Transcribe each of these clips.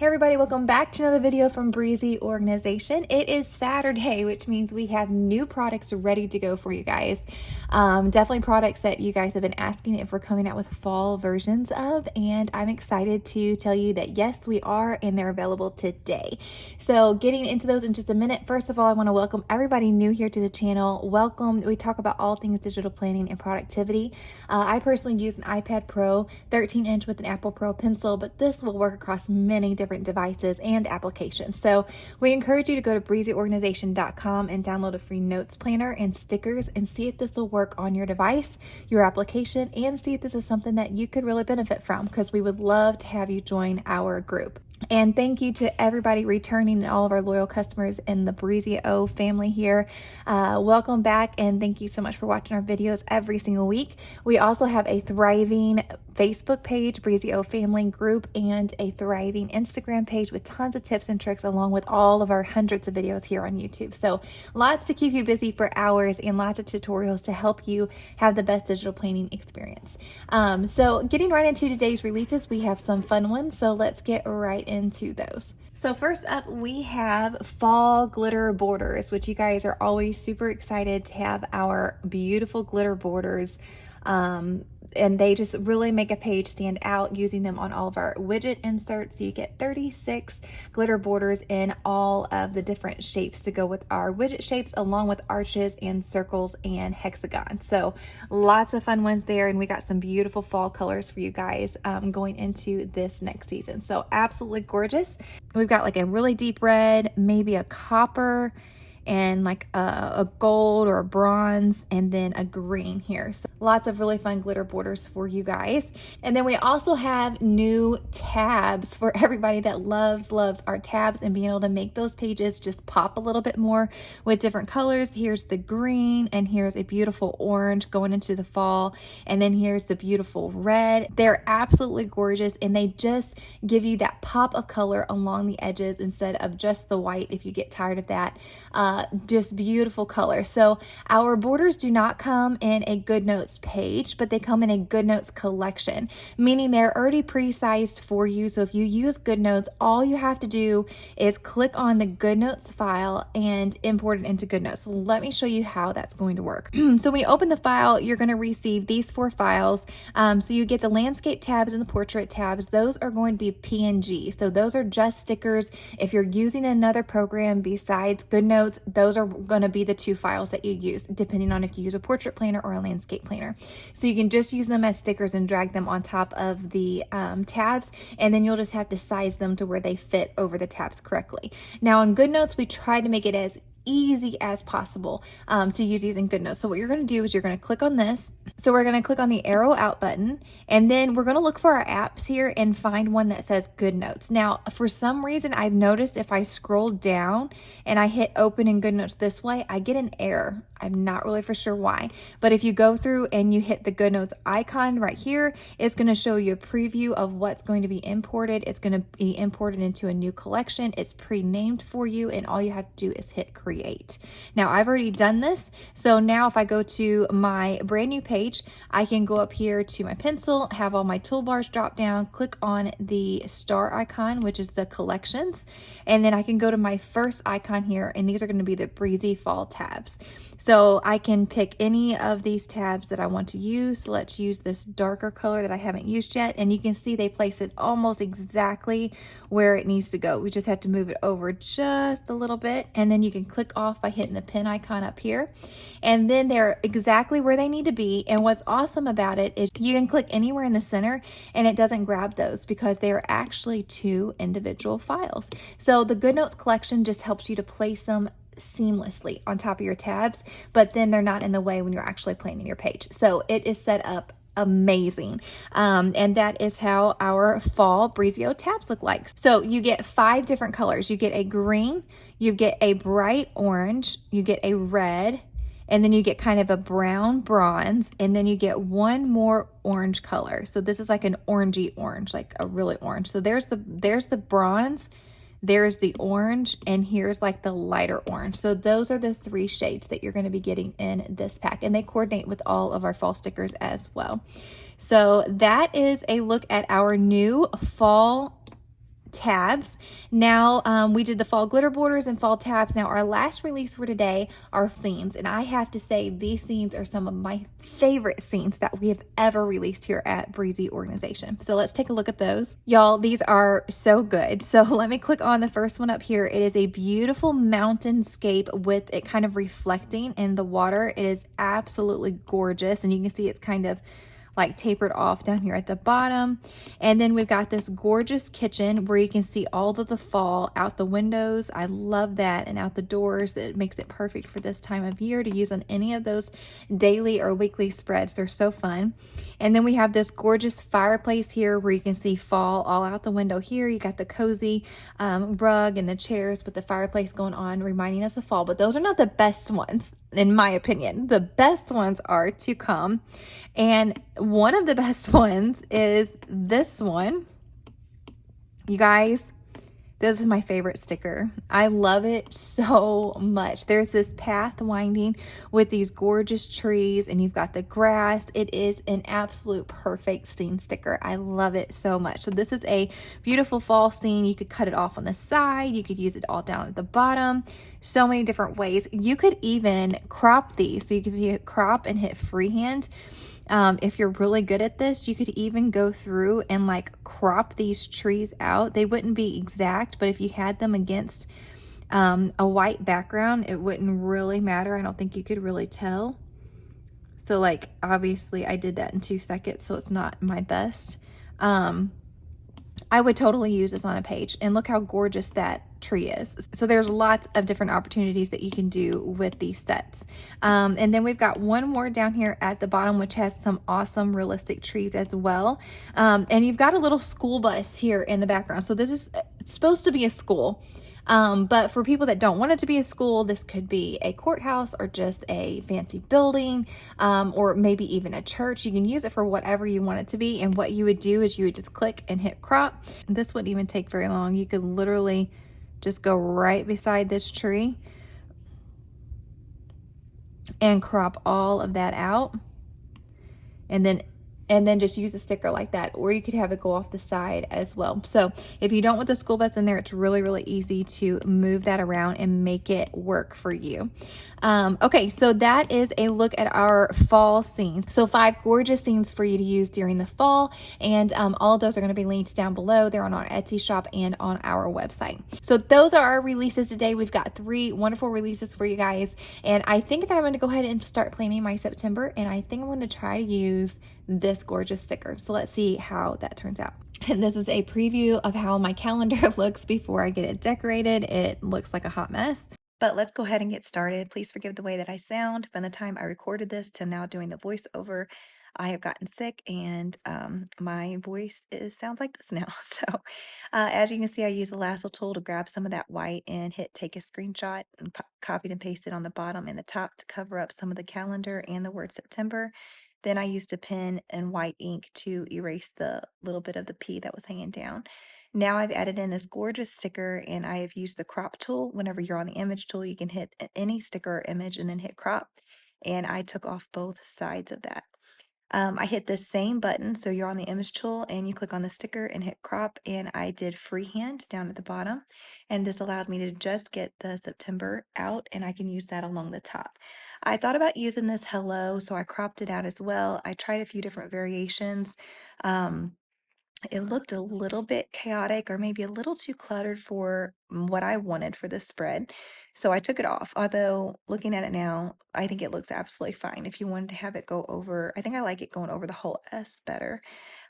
Hey everybody, welcome back to another video from Breezy Organization. It is Saturday, which means we have new products ready to go for you guys. Definitely products that you guys have been asking if we're coming out with fall versions of, and I'm excited to tell you that yes, we are, and they're available today. So getting into those in just a minute, first of all, I want to welcome everybody new here to the channel. Welcome. We talk about all things digital planning and productivity. I personally use an iPad Pro 13-inch with an Apple Pro pencil, but this will work across many different devices and applications. So we encourage you to go to breezyorganization.com and download a free notes planner and stickers and see if this will work on your device, your application, and see if this is something that you could really benefit from, because we would love to have you join our group. And thank you to everybody returning and all of our loyal customers in the Breezy O family here. Welcome back, and thank you so much for watching our videos every single week. We also have a thriving Facebook page, Breezy O family group, and a thriving Instagram page with tons of tips and tricks, along with all of our hundreds of videos here on YouTube. So lots to keep you busy for hours and lots of tutorials to help you have the best digital planning experience. So getting right into today's releases, we have some fun ones. So let's get right into those. So first up, we have fall glitter borders, which you guys are always super excited to have our beautiful glitter borders. And they just really make a page stand out using them on all of our widget inserts. So you get 36 glitter borders in all of the different shapes to go with our widget shapes, along with arches and circles and hexagons. So lots of fun ones there, and we got some beautiful fall colors for you guys going into this next season. So absolutely gorgeous. We've got like a really deep red, maybe a copper, and like a gold or a bronze, and then a green here. So lots of really fun glitter borders for you guys. And then we also have new tabs for everybody that loves our tabs and being able to make those pages just pop a little bit more with different colors. Here's the green, and here's a beautiful orange going into the fall, and then here's the beautiful red. They're absolutely gorgeous, and they just give you that pop of color along the edges instead of just the white if you get tired of that. Just beautiful color. So our borders do not come in a Good Notes page, but they come in a Good Notes collection, meaning they're already pre-sized for you. So if you use Good Notes, all you have to do is click on the Good Notes file and import it into Good Notes. So let me show you how that's going to work. So when you open the file, you're going to receive these 4 files. So you get the landscape tabs and the portrait tabs. Those are going to be PNG. So those are just stickers. If you're using another program besides Good Notes, those are going to be the 2 files that you use, depending on if you use a portrait planner or a landscape planner. So you can just use them as stickers and drag them on top of the tabs, and then you'll just have to size them to where they fit over the tabs correctly. Now in Good Notes, we try to make it as easy as possible to use these in Good Notes. So what you're going to do is you're going to click on this. So we're going to click on the arrow out button, and then we're going to look for our apps here and find one that says Good Notes. Now, for some reason, I've noticed if I scroll down and I hit open in Good Notes this way, I get an error. I'm not really for sure why, but if you go through and you hit the Good Notes icon right here, it's going to show you a preview of what's going to be imported. It's going to be imported into a new collection. It's pre-named for you, and all you have to do is hit create. Now I've already done this. So now if I go to my brand new page, I can go up here to my pencil, have all my toolbars drop down, click on the star icon, which is the collections, and then I can go to my first icon here, and these are going to be the Breezy Fall tabs. So I can pick any of these tabs that I want to use. So let's use this darker color that I haven't used yet. And you can see they place it almost exactly where it needs to go. We just have to move it over just a little bit. And then you can click off by hitting the pen icon up here. And then they're exactly where they need to be. And what's awesome about it is you can click anywhere in the center and it doesn't grab those, because they are actually 2 individual files. So the Good Notes collection just helps you to place them seamlessly on top of your tabs, but then they're not in the way when you're actually planning your page. So it is set up amazing. And that is how our fall Breezy O tabs look like. So you get 5 different colors. You get a green, you get a bright orange, you get a red, and then you get kind of a brown bronze, and then you get one more orange color. So this is like an orangey orange, like a really orange. So there's the bronze, there's the orange, and here's like the lighter orange. So those are the 3 shades that you're going to be getting in this pack, and they coordinate with all of our fall stickers as well. So that is a look at our new fall tabs. Now we did the fall glitter borders and fall tabs. Now our last release for today are scenes, and I have to say these scenes are some of my favorite scenes that we have ever released here at Breezy Organization. So let's take a look at those. Y'all, these are so good. So let me click on the first one up here. It is a beautiful mountainscape with it kind of reflecting in the water. It is absolutely gorgeous, and you can see it's kind of like tapered off down here at the bottom. And then we've got this gorgeous kitchen where you can see all of the fall out the windows. I love that. And out the doors. It makes it perfect for this time of year to use on any of those daily or weekly spreads. They're so fun. And then we have this gorgeous fireplace here where you can see fall all out the window here. You got the cozy rug and the chairs with the fireplace going on, reminding us of fall. But those are not the best ones, in my opinion. The best ones are to come. And one of the best ones is this one. You guys, this is my favorite sticker. I love it so much. There's this path winding with these gorgeous trees, and you've got the grass. It is an absolute perfect scene sticker. I love it so much. So this is a beautiful fall scene. You could cut it off on the side. You could use it all down at the bottom. So many different ways. You could even crop these. So you could hit crop and hit freehand. If you're really good at this, you could even go through and like crop these trees out. They wouldn't be exact, but if you had them against a white background, it wouldn't really matter. I don't think you could really tell. So like, obviously I did that in 2 seconds, so it's not my best. I would totally use this on a page, and look how gorgeous that tree is. So there's lots of different opportunities that you can do with these sets. And then we've got one more down here at the bottom, which has some awesome realistic trees as well. And you've got a little school bus here in the background. So this is, it's supposed to be a school. But for people that don't want it to be a school, this could be a courthouse or just a fancy building, or maybe even a church. You can use it for whatever you want it to be. And what you would do is you would just click and hit crop. And this wouldn't even take very long. You could literally just go right beside this tree and crop all of that out. And then just use a sticker like that, or you could have it go off the side as well. So if you don't want the school bus in there, it's really, really easy to move that around and make it work for you. Okay, so that is a look at our fall scenes. So 5 gorgeous scenes for you to use during the fall, and all of those are going to be linked down below. They're on our Etsy shop and on our website. So those are our releases today. We've got 3 wonderful releases for you guys, and I think that I'm going to go ahead and start planning my September, and I think I'm going to try to use this gorgeous sticker. So let's see how that turns out. And this is a preview of how my calendar looks before I get it decorated. It looks like a hot mess. But let's go ahead and get started. Please forgive the way that I sound. From the time I recorded this to now doing the voiceover, I have gotten sick, and my voice sounds like this now. So as you can see, I use the lasso tool to grab some of that white and hit take a screenshot and copied and pasted on the bottom and the top to cover up some of the calendar and the word September. Then I used a pen and white ink to erase the little bit of the P that was hanging down. Now I've added in this gorgeous sticker, and I have used the crop tool. Whenever you're on the image tool, you can hit any sticker or image and then hit crop. And I took off both sides of that. I hit the same button, so you're on the image tool and you click on the sticker and hit crop, and I did freehand down at the bottom, and this allowed me to just get the September out, and I can use that along the top. I thought about using this hello, so I cropped it out as well. I tried a few different variations. Um, it looked a little bit chaotic or maybe a little too cluttered for what I wanted for this spread. So I took it off. Although looking at it now, I think it looks absolutely fine. If you wanted to have it go over, I think I like it going over the whole S better.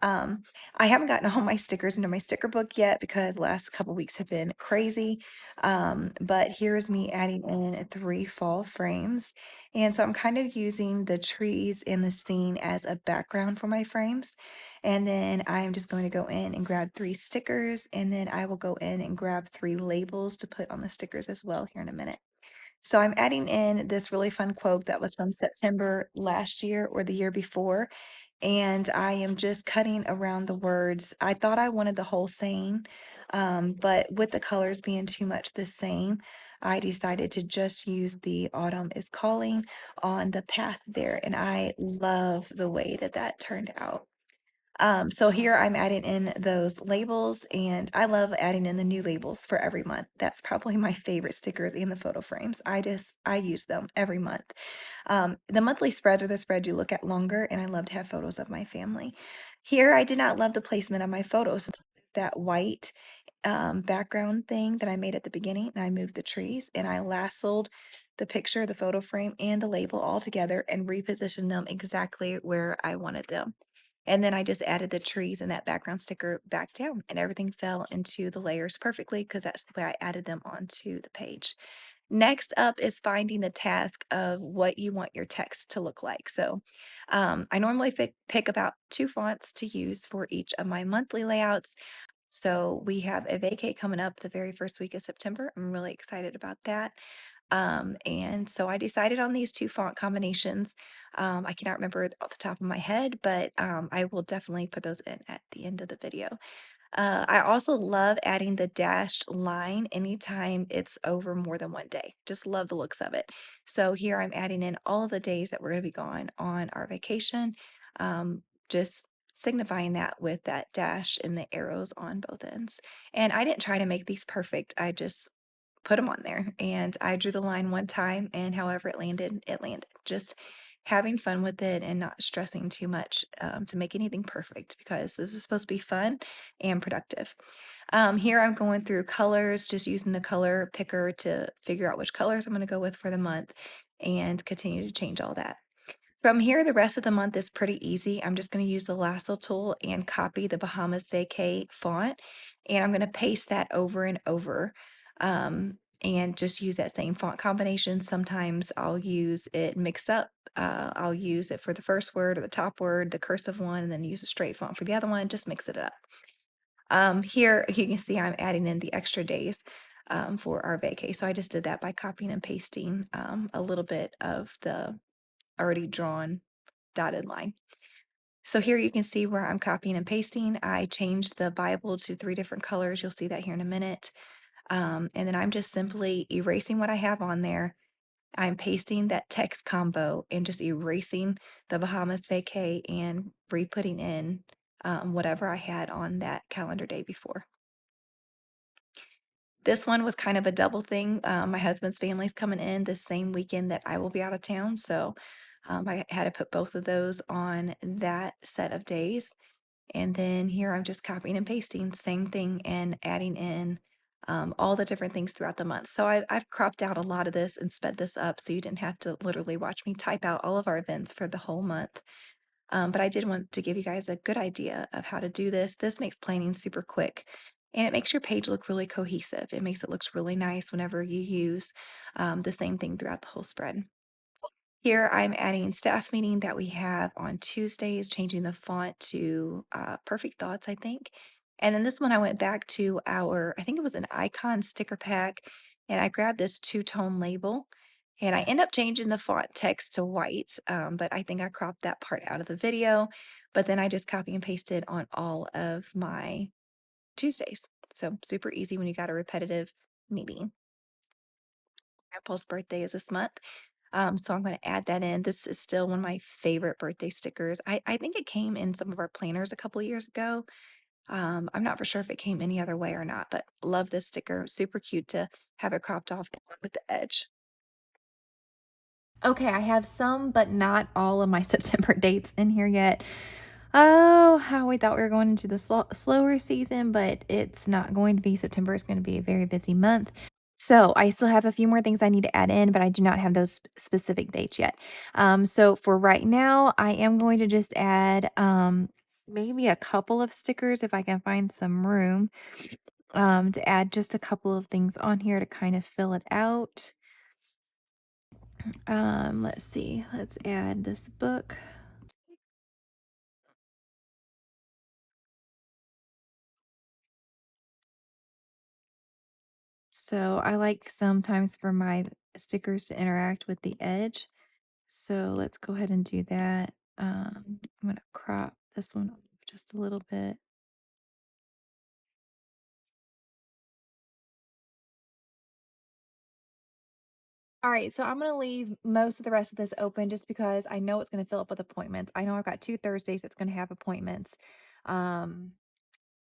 Um, I haven't gotten all my stickers into my sticker book yet because the last couple weeks have been crazy. But here's me adding in 3 fall frames. And so I'm kind of using the trees and the scene as a background for my frames. And then I'm just going to go in and grab 3 stickers, and then I will go in and grab 3 labels to put on the stickers as well here in a minute. So I'm adding in this really fun quote that was from September last year or the year before. And I am just cutting around the words. I thought I wanted the whole saying, but with the colors being too much the same, I decided to just use the autumn is calling on the path there. And I love the way that that turned out. So here I'm adding in those labels, and I love adding in the new labels for every month. That's probably my favorite stickers and the photo frames. I use them every month. The monthly spreads are the spreads you look at longer, and I love to have photos of my family. Here, I did not love the placement of my photos. That white background thing that I made at the beginning, and I moved the trees, and I lassoed the picture, the photo frame, and the label all together and repositioned them exactly where I wanted them. And then I just added the trees and that background sticker back down, and everything fell into the layers perfectly because that's the way I added them onto the page. Next up is finding the task of what you want your text to look like. So I normally pick about two fonts to use for each of my monthly layouts. So we have a vacay coming up the very first week of September. I'm really excited about that. And so I decided on these two font combinations. I cannot remember it off the top of my head, but I will definitely put those in at the end of the video. I also love adding the dashed line anytime it's over more than one day. Just love the looks of it. So here I'm adding in all of the days that we're going to be gone on our vacation, just signifying that with that dash and the arrows on both ends. And I didn't try to make these perfect. I just put them on there, and I drew the line one time, and however it landed, it landed. Just having fun with it and not stressing too much to make anything perfect, because this is supposed to be fun and productive. Here I'm going through colors, just using the color picker to figure out which colors I'm going to go with for the month and continue to change all that. From here, the rest of the month is pretty easy. I'm just going to use the lasso tool and copy the Bahamas Vacay font, and I'm going to paste that over and over, and just use that same font combination. Sometimes I'll use it mixed up. I'll use it for the first word or the top word, the cursive one, and then use a straight font for the other one. Just mix it up. Here you can see I'm adding in the extra days for our vacay. So I just did that by copying and pasting a little bit of the already drawn dotted line. So here you can see where I'm copying and pasting. I changed the Bible to 3 different colors. You'll see that here in a minute. And then I'm just simply erasing what I have on there. I'm pasting that text combo and just erasing the Bahamas vacay and re-putting in whatever I had on that calendar day before. This one was kind of a double thing. My husband's family's coming in the same weekend that I will be out of town, so I had to put both of those on that set of days. And then here I'm just copying and pasting, same thing, and adding in all the different things throughout the month. So I've cropped out a lot of this and sped this up so you didn't have to literally watch me type out all of our events for the whole month. But I did want to give you guys a good idea of how to do this. This makes planning super quick, and it makes your page look really cohesive. It makes it look really nice whenever you use the same thing throughout the whole spread. Here I'm adding staff meeting that we have on Tuesdays, changing the font to Perfect Thoughts, I think. And then this one I went back to our, I think it was an icon sticker pack, and I grabbed this two-tone label, and I end up changing the font text to white, but I think I cropped that part out of the video. But then I just copy and pasted on all of my Tuesdays. So super easy when you got a repetitive meeting. Grandpa's birthday is this month. So I'm going to add that in. This is still one of my favorite birthday stickers. I think it came in some of our planners a couple of years ago. I'm not for sure if it came any other way or not, but love this sticker. Super cute to have it cropped off with the edge. Okay, I have some, but not all of my September dates in here yet. Oh, how we thought we were going into the slower season, but it's not going to be. September is going to be a very busy month. So I still have a few more things I need to add in, but I do not have those specific dates yet. So for right now, I am going to just add maybe a couple of stickers if I can find some room to add just a couple of things on here to kind of fill it out. Let's see. Let's add this book. So I like sometimes for my stickers to interact with the edge. So let's go ahead and do that. I'm going to crop this one off just a little bit. All right, so I'm gonna leave most of the rest of this open just because I know it's gonna fill up with appointments. I know I've got 2 Thursdays that's gonna have appointments. Um,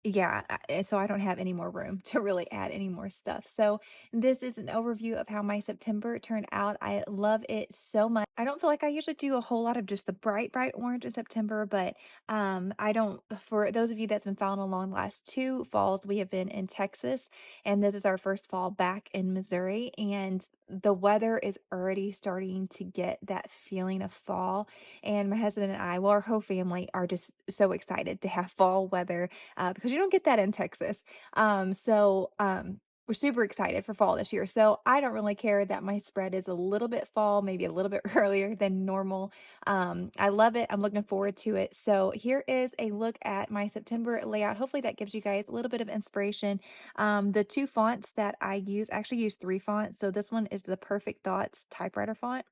yeah, so I don't have any more room to really add any more stuff. So this is an overview of how my September turned out. I love it so much. I don't feel like I usually do a whole lot of just the bright, bright orange in September, but I don't, for those of you that's been following along the last 2 falls, we have been in Texas, and this is our first fall back in Missouri. And the weather is already starting to get that feeling of fall. And my husband and I, well, our whole family are just so excited to have fall weather because you don't get that in Texas. We're super excited for fall this year. So I don't really care that my spread is a little bit fall, maybe a little bit earlier than normal. I love it. I'm looking forward to it. So here is a look at my September layout. Hopefully that gives you guys a little bit of inspiration. The 2 fonts that I use, I actually use 3 fonts. So this one is the Perfect Thoughts typewriter font.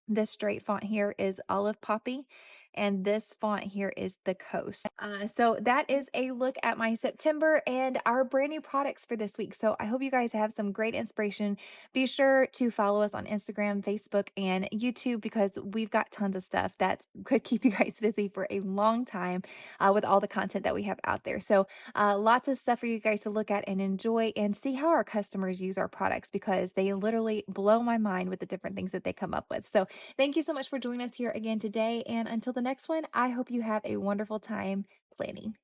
This straight font here is Olive Poppy, and this font here is the Coast. So that is a look at my September and our brand new products for this week. So I hope you guys have some great inspiration. Be sure to follow us on Instagram, Facebook, and YouTube because we've got tons of stuff that could keep you guys busy for a long time with all the content that we have out there. So lots of stuff for you guys to look at and enjoy and see how our customers use our products because they literally blow my mind with the different things that they come up with. So thank you so much for joining us here again today. And until the next one, I hope you have a wonderful time planning.